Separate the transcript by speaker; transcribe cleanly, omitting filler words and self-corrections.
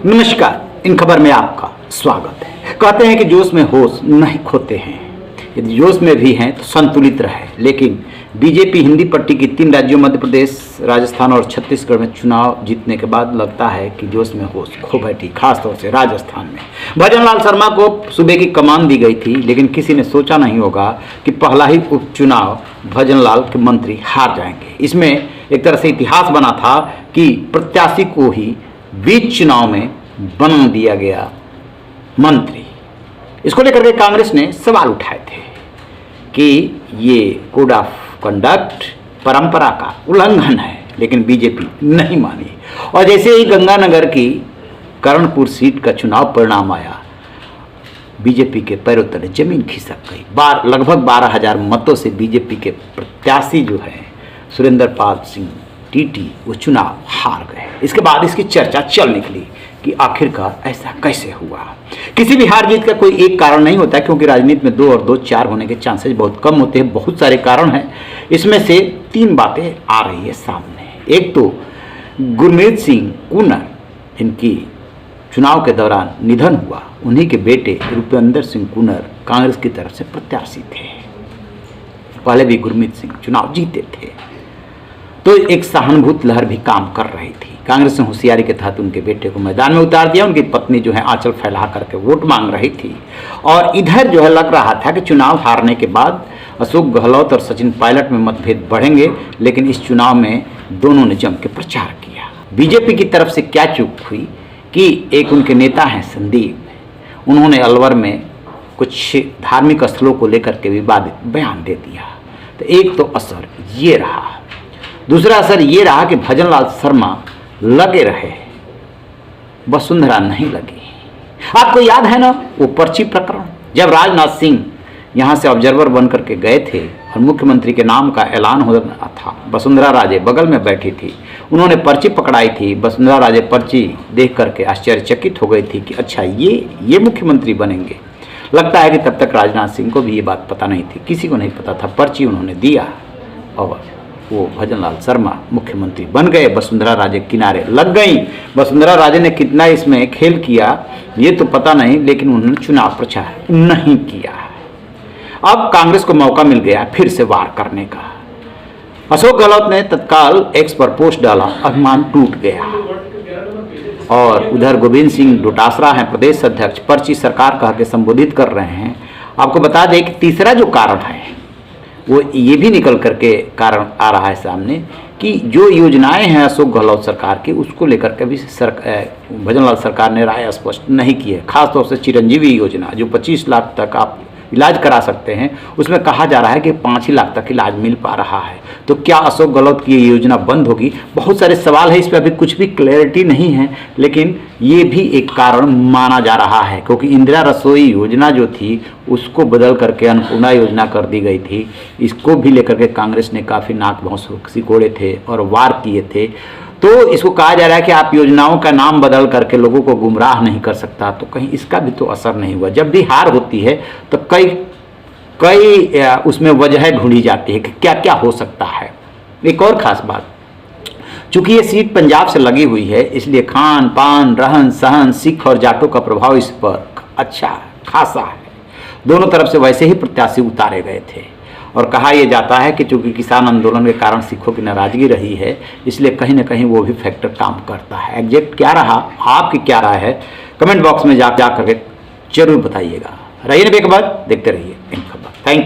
Speaker 1: नमस्कार, इन खबर में आपका स्वागत है। कहते हैं कि जोश में होश नहीं खोते हैं। यदि जोश में भी हैं तो संतुलित रहे। लेकिन बीजेपी हिंदी पट्टी की 3 राज्यों मध्य प्रदेश, राजस्थान और छत्तीसगढ़ में चुनाव जीतने के बाद लगता है कि जोश में होश खो बैठी। खासतौर से राजस्थान में भजनलाल शर्मा को सूबे की कमान दी गई थी, लेकिन किसी ने सोचा नहीं होगा कि पहला ही उपचुनाव भजनलाल के मंत्री हार जाएंगे। इसमें एक तरह से इतिहास बना था कि प्रत्याशी को ही बीच चुनाव में बना दिया गया मंत्री। इसको लेकर के कांग्रेस ने सवाल उठाए थे कि ये कोड ऑफ कंडक्ट परंपरा का उल्लंघन है, लेकिन बीजेपी नहीं मानी। और जैसे ही गंगानगर की कर्णपुर सीट का चुनाव परिणाम आया, बीजेपी के पैरों तले जमीन खिसक गई। लगभग 12,000 मतों से बीजेपी के प्रत्याशी जो है सुरेंद्र पाल सिंह टीटी वो चुनाव हार गए। इसके बाद इसकी चर्चा चल निकली कि आखिरकार ऐसा कैसे हुआ। किसी भी हार जीत का कोई एक कारण नहीं होता, क्योंकि राजनीति में 2 और 2 4 होने के चांसेस बहुत कम होते हैं। बहुत सारे कारण हैं। इसमें से 3 बातें आ रही है सामने। एक तो गुरमीत सिंह कूनर, इनकी चुनाव के दौरान निधन हुआ। उन्हीं के बेटे रूपेंद्र सिंह कूनर कांग्रेस की तरफ से प्रत्याशी थे। पहले भी गुरमीत सिंह चुनाव जीते थे, तो एक सहानुभूत लहर भी काम कर रही थी। कांग्रेस ने होशियारी के तहत उनके बेटे को मैदान में उतार दिया। उनकी पत्नी जो है आंचल फैला करके वोट मांग रही थी। और इधर जो है लग रहा था कि चुनाव हारने के बाद अशोक गहलोत और सचिन पायलट में मतभेद बढ़ेंगे, लेकिन इस चुनाव में दोनों ने जम के प्रचार किया। बीजेपी की तरफ से क्या चूक हुई कि एक उनके नेता हैं संदीप, उन्होंने अलवर में कुछ धार्मिक स्थलों को लेकर के विवादित बयान दे दिया। तो एक तो असर ये रहा। दूसरा असर ये रहा कि भजनलाल शर्मा लगे रहे, वसुंधरा नहीं लगी। आपको याद है ना वो पर्ची प्रकरण, जब राजनाथ सिंह यहाँ से ऑब्जर्वर बन करके गए थे और मुख्यमंत्री के नाम का ऐलान हो रहा था, वसुंधरा राजे बगल में बैठी थी। उन्होंने पर्ची पकड़ाई थी। वसुंधरा राजे पर्ची देख करके आश्चर्यचकित हो गई थी कि अच्छा ये मुख्यमंत्री बनेंगे। लगता है कि तब तक राजनाथ सिंह को भी ये बात पता नहीं थी, किसी को नहीं पता था। पर्ची उन्होंने दिया और वो भजनलाल शर्मा मुख्यमंत्री बन गए। वसुंधरा राजे किनारे लग गई। वसुंधरा राजे ने कितना इसमें खेल किया ये तो पता नहीं, लेकिन उन्होंने चुनाव प्रचार नहीं किया। अब कांग्रेस को मौका मिल गया फिर से वार करने का। अशोक गहलोत ने तत्काल एक्स पर पोस्ट डाला, अभिमान टूट गया। और उधर गोविंद सिंह डोटासरा हैं प्रदेश अध्यक्ष, पर्ची सरकार कह के संबोधित कर रहे हैं। आपको बता दें कि तीसरा जो कारण है वो ये भी निकल करके कारण आ रहा है सामने कि जो योजनाएं हैं अशोक गहलोत सरकार की, उसको लेकर के भी भजनलाल सरकार ने राय स्पष्ट नहीं की है। खासतौर से चिरंजीवी योजना जो 25 लाख तक आप इलाज करा सकते हैं, उसमें कहा जा रहा है कि 5 ही लाख तक इलाज मिल पा रहा है। तो क्या अशोक गहलोत की ये योजना बंद होगी? बहुत सारे सवाल है, इस पर अभी कुछ भी क्लैरिटी नहीं है, लेकिन ये भी एक कारण माना जा रहा है। क्योंकि इंदिरा रसोई योजना जो थी उसको बदल करके अन्नपूर्णा योजना कर दी गई थी। इसको भी लेकर के कांग्रेस ने काफ़ी नाक भौं सिकोड़े थे और वार किए थे। तो इसको कहा जा रहा है कि आप योजनाओं का नाम बदल करके लोगों को गुमराह नहीं कर सकता, तो कहीं इसका भी तो असर नहीं हुआ। जब भी हार होती है तो कई उसमें वजह ढूंढी जाती है कि क्या क्या हो सकता है। एक और ख़ास बात, चूँकि ये सीट पंजाब से लगी हुई है, इसलिए खान पान, रहन सहन, सिख और जाटों का प्रभाव इस पर अच्छा खासा है। दोनों तरफ से वैसे ही प्रत्याशी उतारे गए थे। और कहा यह जाता है कि चूंकि किसान आंदोलन के कारण सिखों की नाराजगी रही है, इसलिए कहीं ना कहीं वो भी फैक्टर काम करता है। एग्जैक्ट क्या रहा, आपकी क्या राय है, कमेंट बॉक्स में जा करके जरूर बताइएगा। रहिए बेखबर, देखते रहिए इन खबर। Thank you.